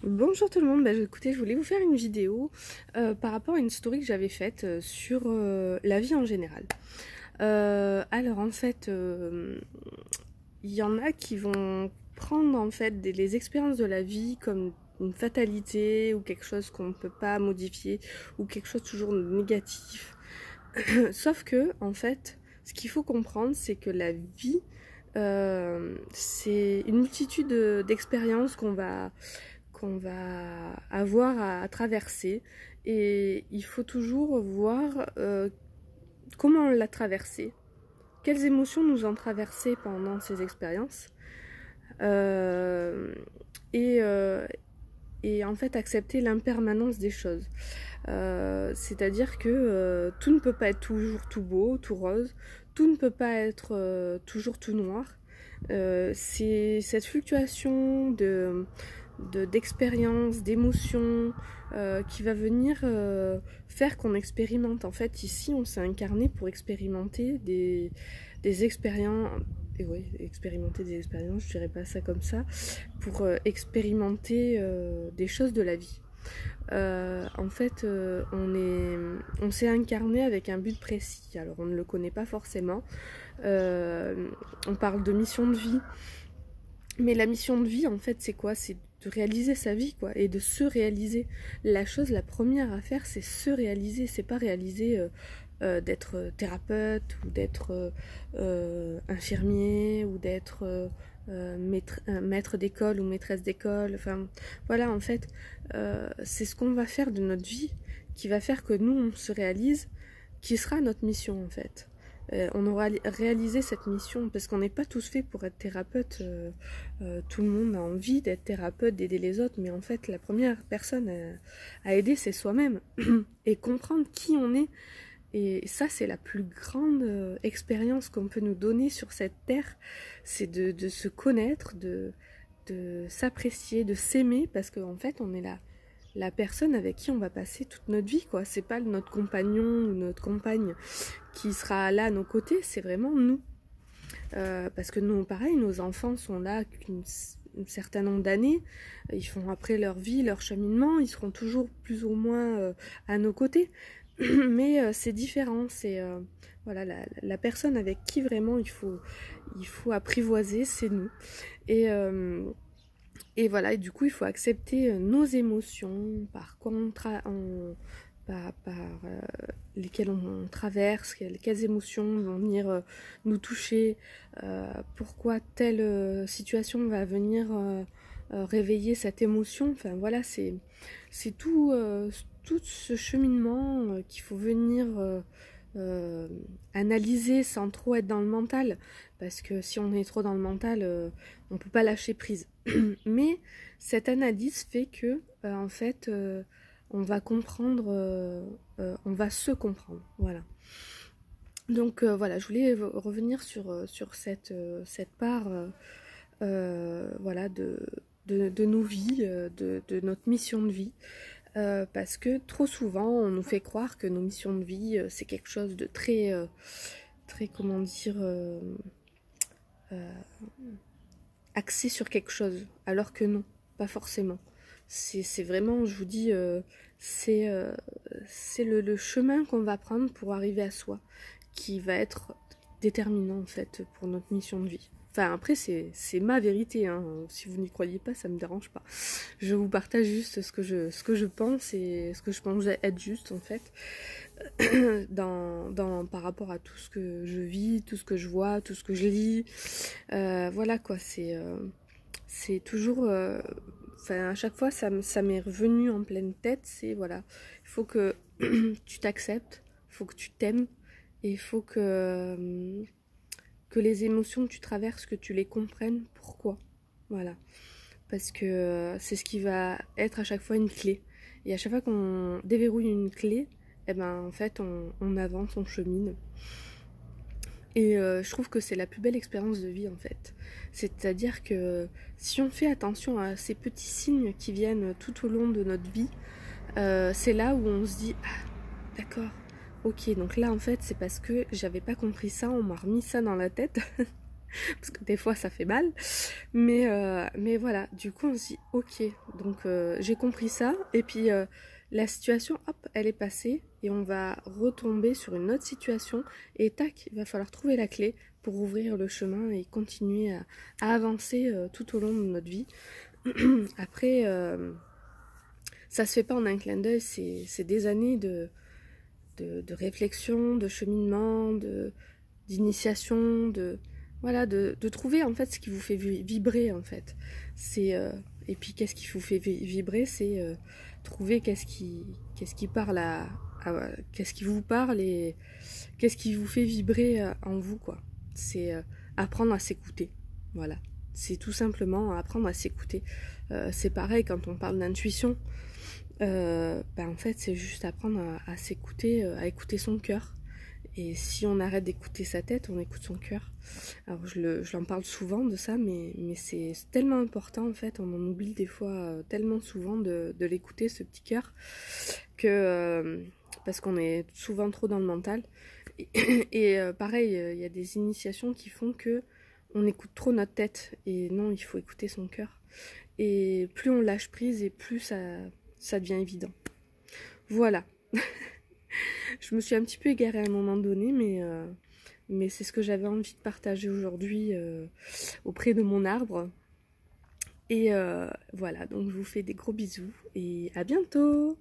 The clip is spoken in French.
Bonjour tout le monde, écoutez, je voulais vous faire une vidéo par rapport à une story que j'avais faite sur la vie en général. Alors en fait, il y en a qui vont prendre en fait les expériences de la vie comme une fatalité ou quelque chose qu'on ne peut pas modifier ou quelque chose toujours de négatif. Sauf que en fait, ce qu'il faut comprendre, c'est que la vie, c'est une multitude d'expériences qu'on va avoir à traverser, et il faut toujours voir comment on l'a traversé, quelles émotions nous ont traversées pendant ces expériences, euh, et, euh, et en fait accepter l'impermanence des choses. C'est-à-dire que tout ne peut pas être toujours tout beau, tout rose, tout ne peut pas être toujours tout noir. C'est cette fluctuation d'expérience, d'émotions qui va venir faire qu'on expérimente. En fait, ici, on s'est incarné pour expérimenter des expériences. Et oui, expérimenter des expériences, je dirais pas ça comme ça, pour expérimenter des choses de la vie. En fait, on s'est incarné avec un but précis. Alors, on ne le connaît pas forcément. On parle de mission de vie. Mais la mission de vie, en fait, c'est quoi? C'est de réaliser sa vie, quoi, et de se réaliser. La chose, la première à faire, c'est se réaliser. C'est pas réaliser d'être thérapeute ou d'être infirmier ou d'être maître d'école ou maîtresse d'école. Enfin, voilà, en fait, c'est ce qu'on va faire de notre vie qui va faire que nous, on se réalise, qui sera notre mission, en fait. On aura réalisé cette mission parce qu'on n'est pas tous faits pour être thérapeute. Tout le monde a envie d'être thérapeute, d'aider les autres, mais en fait la première personne à aider, c'est soi-même. Et comprendre qui on est. Et ça, c'est la plus grande expérience qu'on peut nous donner sur cette terre, c'est de se connaître, de s'apprécier, de s'aimer, parce qu'en fait on est là la personne avec qui on va passer toute notre vie, quoi. C'est pas notre compagnon ou notre compagne qui sera là à nos côtés, c'est vraiment nous. Parce que nous, pareil, nos enfants sont là un certain nombre d'années, ils font après leur vie, leur cheminement, ils seront toujours plus ou moins à nos côtés. Mais c'est différent, c'est voilà, la personne avec qui vraiment il faut apprivoiser, c'est nous. Et, euh, et voilà, et du coup, il faut accepter nos émotions, par quoi par lesquelles on traverse, quelles émotions vont venir nous toucher, pourquoi telle situation va venir réveiller cette émotion. Enfin voilà, c'est tout ce cheminement qu'il faut venir euh, analyser sans trop être dans le mental, parce que si on est trop dans le mental, on peut pas lâcher prise. Mais cette analyse fait que en fait on va comprendre, on va se comprendre, voilà. Donc voilà, je voulais revenir sur cette part voilà, de nos vies, de notre mission de vie. Parce que trop souvent, on nous fait croire que nos missions de vie, c'est quelque chose de très, comment dire, axé sur quelque chose, alors que non, pas forcément. C'est vraiment, je vous dis, c'est le chemin qu'on va prendre pour arriver à soi, qui va être déterminant en fait pour notre mission de vie. Enfin après c'est ma vérité, hein. Si vous n'y croyez pas, ça me dérange pas. Je vous partage juste ce que je pense et ce que je pense être juste en fait par rapport à tout ce que je vis, tout ce que je vois, tout ce que je lis. Voilà quoi, c'est toujours enfin à chaque fois ça m'est revenu en pleine tête, c'est voilà, il faut que tu t'acceptes, il faut que tu t'aimes, et il faut que les émotions que tu traverses, que tu les comprennes pourquoi, voilà, parce que c'est ce qui va être à chaque fois une clé, et à chaque fois qu'on déverrouille une clé, et ben en fait on avance, on chemine. Et je trouve que c'est la plus belle expérience de vie en fait. C'est-à-dire que si on fait attention à ces petits signes qui viennent tout au long de notre vie, c'est là où on se dit ah d'accord, ok, donc là en fait c'est parce que j'avais pas compris ça, on m'a remis ça dans la tête parce que des fois ça fait mal, mais voilà, du coup on se dit ok, donc j'ai compris ça, et puis la situation, hop, elle est passée, et on va retomber sur une autre situation, et tac, il va falloir trouver la clé pour ouvrir le chemin et continuer à avancer tout au long de notre vie. Après, ça se fait pas en un clin d'œil, c'est des années de réflexion, de cheminement, d'initiation, voilà, de trouver en fait ce qui vous fait vibrer en fait. C'est et puis qu'est-ce qui vous fait vibrer, c'est trouver qu'est-ce qui parle qu'est-ce qui vous parle et qu'est-ce qui vous fait vibrer en vous quoi. C'est apprendre à s'écouter. Voilà. C'est tout simplement apprendre à s'écouter. C'est pareil quand on parle d'intuition. En fait, c'est juste apprendre à s'écouter, à écouter son cœur. Et si on arrête d'écouter sa tête, on écoute son cœur. Alors je l'en parle souvent de ça, mais c'est tellement important en fait, on en oublie des fois tellement souvent de l'écouter, ce petit cœur, que parce qu'on est souvent trop dans le mental. Et pareil, il y a des initiations qui font que on écoute trop notre tête. Et non, il faut écouter son cœur. Et plus on lâche prise et plus ça devient évident. Voilà. Je me suis un petit peu égarée à un moment donné, mais c'est ce que j'avais envie de partager aujourd'hui auprès de mon arbre. Et voilà, donc je vous fais des gros bisous et à bientôt!